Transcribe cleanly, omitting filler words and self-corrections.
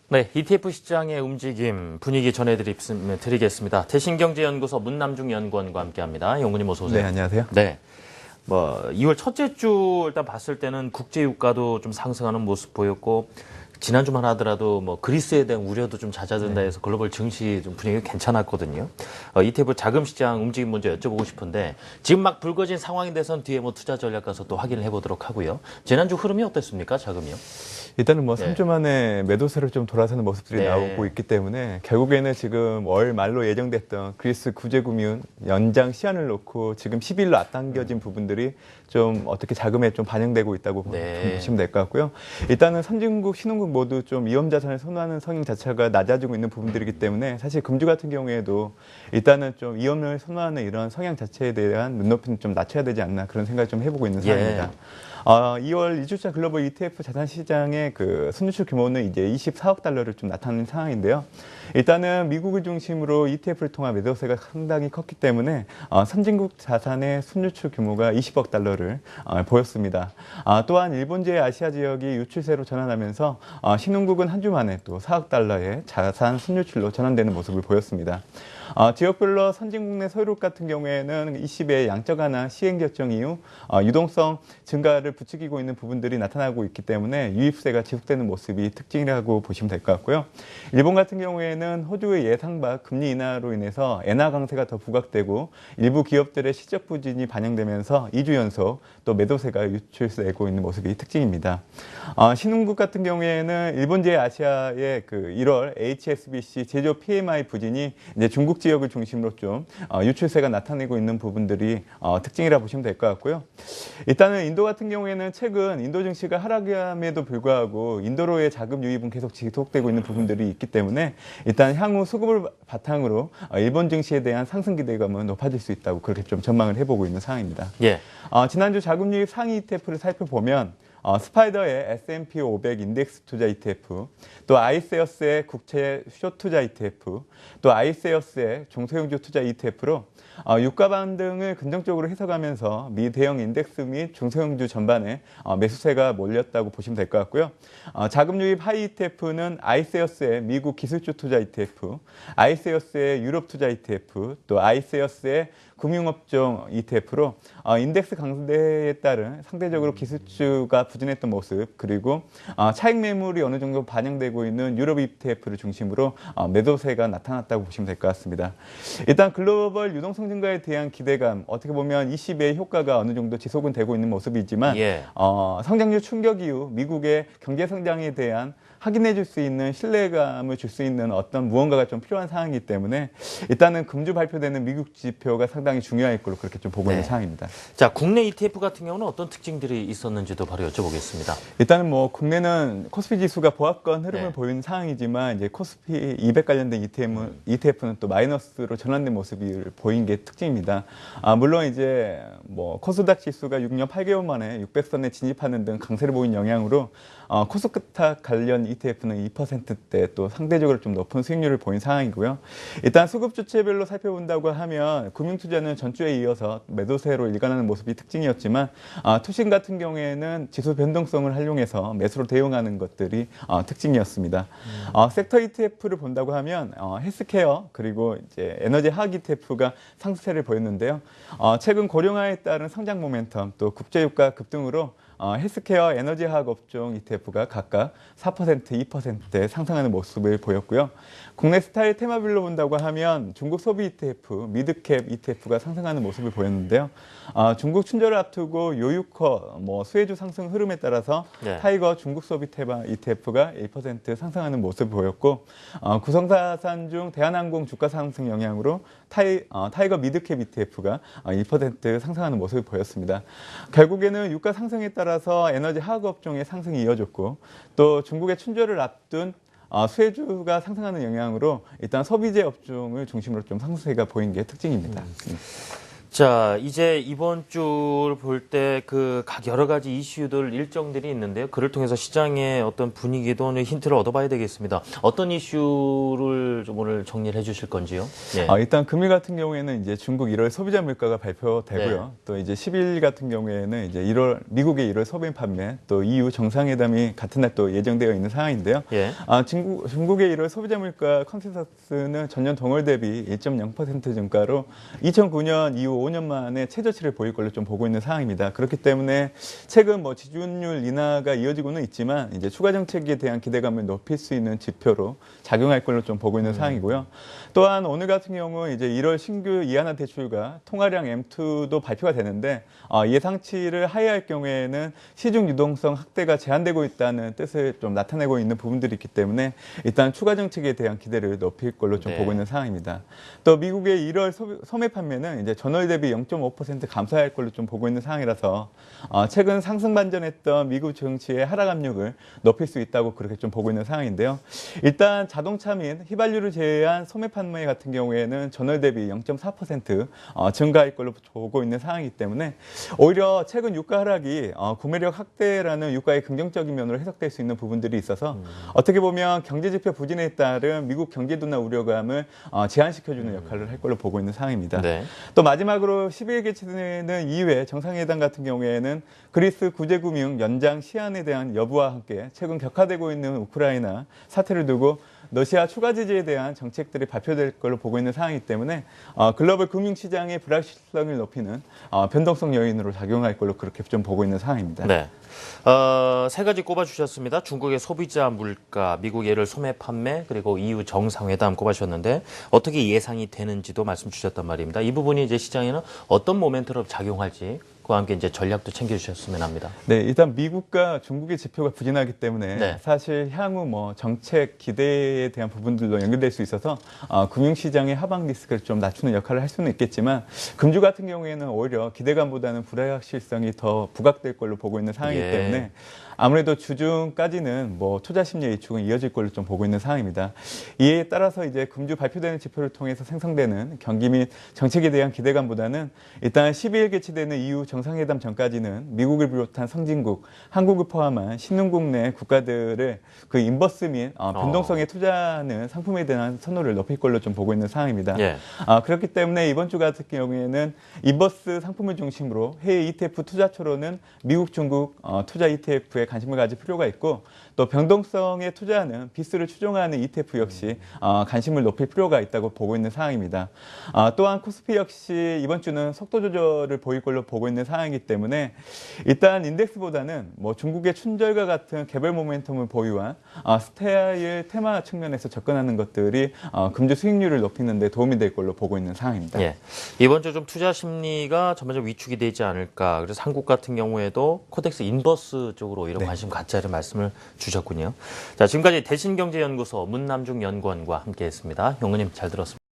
네, ETF 시장의 움직임, 분위기 전해드리겠습니다. 대신경제연구소 문남중 연구원과 함께합니다. 연구님 어서 오세요. 네, 안녕하세요. 네, 2월 첫째 주 일단 봤을 때는 국제유가도 좀 상승하는 모습 보였고, 지난주만 하더라도 그리스에 대한 우려도 좀 잦아든다 해서 글로벌 증시 좀 분위기가 괜찮았거든요. ETF 자금 시장 움직임 먼저 여쭤보고 싶은데, 지금 막 불거진 상황에 대해서는 뒤에 투자 전략 가서 또 확인을 해보도록 하고요. 지난주 흐름이 어땠습니까, 자금이요? 일단은 3주 만에 매도세로 좀 돌아서는 모습들이 나오고 있기 때문에 결국에는 지금 월 말로 예정됐던 그리스 구제금융 연장 시한을 놓고 지금 10일로 앞당겨진 부분들이 좀 어떻게 자금에 좀 반영되고 있다고 보시면 될 것 같고요. 일단은 선진국, 신흥국 모두 좀 위험 자산을 선호하는 성향 자체가 낮아지고 있는 부분들이기 때문에 사실 금주 같은 경우에도 일단은 좀 위험을 선호하는 이런 성향 자체에 대한 눈높이는 좀 낮춰야 되지 않나 그런 생각을 좀 해보고 있는 상황입니다. 2월 2주차 글로벌 ETF 자산 시장의 그 순유출 규모는 이제 24억 달러를 좀 나타내는 상황인데요. 일단은 미국을 중심으로 ETF를 통한 매도세가 상당히 컸기 때문에 선진국 자산의 순유출 규모가 20억 달러를 보였습니다. 또한 일본제 아시아 지역이 유출세로 전환하면서 신흥국은 한 주 만에 또 4억 달러의 자산 순유출로 전환되는 모습을 보였습니다. 지역별로 선진국 내 소유국 같은 경우에는 20의 양적 완화 시행 결정 이후 유동성 증가를 부추기고 있는 부분들이 나타나고 있기 때문에 유입세가 지속되는 모습이 특징이라고 보시면 될 것 같고요. 일본 같은 경우에는 호주의 예상 밖 금리 인하로 인해서 엔화 강세가 더 부각되고 일부 기업들의 실적 부진이 반영되면서 2주 연속 또 매도세가 유출되고 있는 모습이 특징입니다. 신흥국 같은 경우에는 일본제 아시아의 그 1월 HSBC 제조 PMI 부진이 이제 중국 지역을 중심으로 좀 유출세가 나타내고 있는 부분들이 특징이라 보시면 될 것 같고요. 일단은 인도 같은 경우에는 최근 인도 증시가 하락함에도 불구하고 인도로의 자금 유입은 계속 지속되고 있는 부분들이 있기 때문에 일단 향후 수급을 바탕으로 일본 증시에 대한 상승 기대감은 높아질 수 있다고 그렇게 좀 전망을 해보고 있는 상황입니다. 지난주 자금 유입 상위 ETF를 살펴보면 스파이더의 S&P 500 인덱스 투자 ETF, 또 아이세어스의 국채 숏 투자 ETF, 또 아이세어스의 중소형주 투자 ETF로 유가 반등을 긍정적으로 해석하면서 미 대형 인덱스 및 중소형주 전반에 매수세가 몰렸다고 보시면 될 것 같고요. 자금 유입 하위 ETF는 아이세어스의 미국 기술주 투자 ETF, 아이세어스의 유럽 투자 ETF, 또 아이세어스의 금융업종 ETF로 인덱스 강세에 따른 상대적으로 기술주가 부진했던 모습, 그리고 차익 매물이 어느 정도 반영되고 있는 유럽 ETF를 중심으로 매도세가 나타났다고 보시면 될 것 같습니다. 일단 글로벌 유동성 증가에 대한 기대감, 어떻게 보면 20의 효과가 어느 정도 지속은 되고 있는 모습이지만 성장률 충격 이후 미국의 경제 성장에 대한 확인해 줄 수 있는 신뢰감을 줄 수 있는 어떤 무언가가 좀 필요한 상황이기 때문에 일단은 금주 발표되는 미국 지표가 상당히 중요할 걸로 그렇게 좀 보고 있는 상황입니다. 자, 국내 ETF 같은 경우는 어떤 특징들이 있었는지도 바로 여쭤보겠습니다. 일단은 국내는 코스피 지수가 보합권 흐름을 보이는 상황이지만 이제 코스피 200 관련된 ETF는 또 마이너스로 전환된 모습을 보인 게 특징입니다. 물론 이제 코스닥 지수가 6년 8개월 만에 600선에 진입하는 등 강세를 보인 영향으로 코스닥 관련 ETF는 2%대 또 상대적으로 좀 높은 수익률을 보인 상황이고요. 일단 수급 주체별로 살펴본다고 하면 금융투자는 전주에 이어서 매도세로 일관하는 모습이 특징이었지만 투신 같은 경우에는 지수 변동성을 활용해서 매수로 대응하는 것들이 특징이었습니다. 섹터 ETF를 본다고 하면 헬스케어 그리고 이제 에너지 화학 ETF가 상승세를 보였는데요. 최근 고령화에 따른 성장 모멘텀 또 국제유가 급등으로 헬스케어 에너지 화학 업종 ETF가 각각 4%, 2%대 상승하는 모습을 보였고요. 국내 스타일 테마별로 본다고 하면 중국 소비 ETF, 미드캡 ETF가 상승하는 모습을 보였는데요. 중국 춘절을 앞두고 요유커, 수혜주 상승 흐름에 따라서 타이거 중국 소비 테마 ETF가 1% 상승하는 모습을 보였고 구성자산 중 대한항공 주가 상승 영향으로 타이거 미드캡 ETF가 2% 상승하는 모습을 보였습니다. 결국에는 유가 상승에 따라서 에너지 화학 업종의 상승이 이어졌고 또 중국의 춘절을 앞둔 수혜주가 상승하는 영향으로 일단 소비재 업종을 중심으로 좀 상승세가 보인 게 특징입니다. 자, 이제 이번 주를 볼 때 그 각 여러 가지 이슈들 일정들이 있는데요. 그를 통해서 시장의 어떤 분위기도 힌트를 얻어봐야 되겠습니다. 어떤 이슈를 좀 오늘 정리를 해주실 건지요? 예. 일단 금일 같은 경우에는 이제 중국 1월 소비자 물가가 발표되고요. 네. 또 이제 10일 같은 경우에는 이제 미국의 1월 소비자 판매, 또 EU 정상회담이 같은 날 또 예정되어 있는 상황인데요. 예. 중국의 1월 소비자 물가 컨센서스는 전년 동월 대비 1.0% 증가로 2009년 이후 5년 만에 최저치를 보일 걸로 좀 보고 있는 상황입니다. 그렇기 때문에 최근 뭐 지준율 인하가 이어지고는 있지만 이제 추가 정책에 대한 기대감을 높일 수 있는 지표로 작용할 걸로 좀 보고 있는 상황이고요. 또한 오늘 같은 경우 이제 1월 신규 이하나 대출과 통화량 M2도 발표가 되는데 예상치를 하회할 경우에는 시중 유동성 확대가 제한되고 있다는 뜻을 좀 나타내고 있는 부분들이 있기 때문에 일단 추가 정책에 대한 기대를 높일 걸로 좀 네. 보고 있는 상황입니다. 또 미국의 1월 소매 판매는 이제 전월 대비 0.5% 감소할 걸로 좀 보고 있는 상황이라서 최근 상승 반전했던 미국 증시의 하락 압력을 높일 수 있다고 그렇게 좀 보고 있는 상황인데요. 일단 자동차 및 휘발유를 제외한 소매 판매 같은 경우에는 전월 대비 0.4% 증가할 걸로 보고 있는 상황이기 때문에 오히려 최근 유가 하락이 구매력 확대라는 유가의 긍정적인 면으로 해석될 수 있는 부분들이 있어서 어떻게 보면 경제 지표 부진에 따른 미국 경제 둔화 우려감을 제한시켜주는 역할을 할 걸로 보고 있는 상황입니다. 네. 또 마지막으로 10일 개최되는 이후에 정상회담 같은 경우에는 그리스 구제금융 연장 시한에 대한 여부와 함께 최근 격화되고 있는 우크라이나 사태를 두고 러시아 추가 제재에 대한 정책들이 발표될 걸로 보고 있는 상황이기 때문에 글로벌 금융시장의 불확실성을 높이는 변동성 요인으로 작용할 걸로 그렇게 좀 보고 있는 상황입니다. 네. 세 가지 꼽아주셨습니다. 중국의 소비자 물가, 미국의 1월 소매 판매, 그리고 EU 정상회담 꼽아주셨는데 어떻게 예상이 되는지도 말씀 주셨단 말입니다. 이 부분이 이제 시장에는 어떤 모멘트로 작용할지 그와 함께 이제 전략도 챙겨주셨으면 합니다. 네, 일단 미국과 중국의 지표가 부진하기 때문에 네. 사실 향후 뭐 정책 기대에 대한 부분들도 연결될 수 있어서 금융시장의 하방 리스크를 좀 낮추는 역할을 할 수는 있겠지만 금주 같은 경우에는 오히려 기대감보다는 불확실성이 더 부각될 걸로 보고 있는 상황이기 예. 때문에 아무래도 주중까지는 뭐 투자 심리의 위축은 이어질 걸로 좀 보고 있는 상황입니다. 이에 따라서 이제 금주 발표되는 지표를 통해서 생성되는 경기 및 정책에 대한 기대감보다는 일단 12일 개최되는 EU 정상회담 전까지는 미국을 비롯한 선진국, 한국을 포함한 신흥국 내 국가들의 그 인버스 및 변동성에 투자하는 상품에 대한 선호를 높일 걸로 좀 보고 있는 상황입니다. 예. 그렇기 때문에 이번 주 같은 경우에는 인버스 상품을 중심으로 해외 ETF 투자처로는 미국, 중국 투자 ETF에 관심을 가질 필요가 있고 또 변동성에 투자하는 비스를 추종하는 ETF 역시 관심을 높일 필요가 있다고 보고 있는 상황입니다. 또한 코스피 역시 이번 주는 속도 조절을 보일 걸로 보고 있는 상황이기 때문에 일단 인덱스보다는 뭐 중국의 춘절과 같은 개별 모멘텀을 보유한 스테일 테마 측면에서 접근하는 것들이 금주 수익률을 높이는 데 도움이 될 걸로 보고 있는 상황입니다. 예. 이번 주 좀 투자 심리가 전반적으로 위축이 되지 않을까. 그래서 한국 같은 경우에도 코덱스 인버스 쪽으로 오히려 관심 갖자는 말씀을 주셨군요. 자, 지금까지 대신경제연구소 문남중 연구원과 함께했습니다. 용우님 잘 들었습니다.